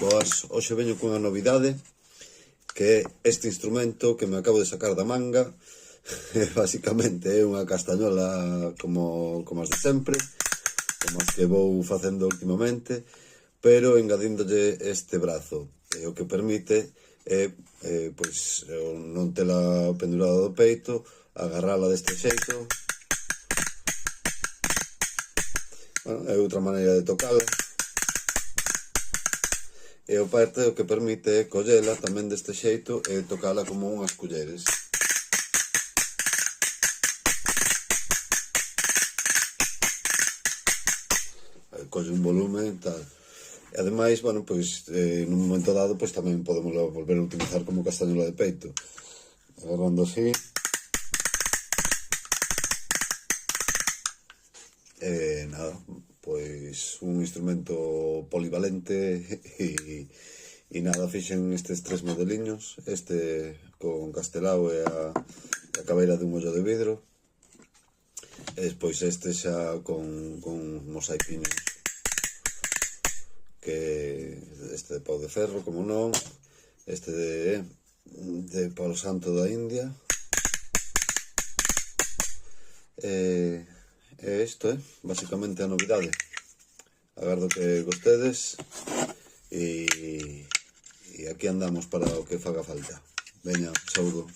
Boas, hoxe veño cunha novidade, que é este instrumento que me acabo de sacar da manga. Basicamente é unha castañola como as de sempre, como as que vou facendo últimamente, pero engadíndolle este brazo, e o que permite é, pois, non tela pendurada do peito, agarrala deste xeito. Bueno, é outra maneira de tocala. E o parte o que permite é collela tamén deste xeito e tocala como unhas culleres. Colle un volumen, tal. E ademais, bueno, pois, nun momento dado, pois tamén podemos volver a utilizar como castañola de peito. Agarrando así. E nada, pois un instrumento polivalente e nada, fixen estes tres modeliños, este con castelao e a cabeira dun ollo de vidro, e despois este xa con mosaiquiños, que este de pau de ferro, como non, este de palo santo da India, e isto é basicamente a novidade. Agardo que gostedes e aquí andamos para o que faga falta. Veña, saúdo.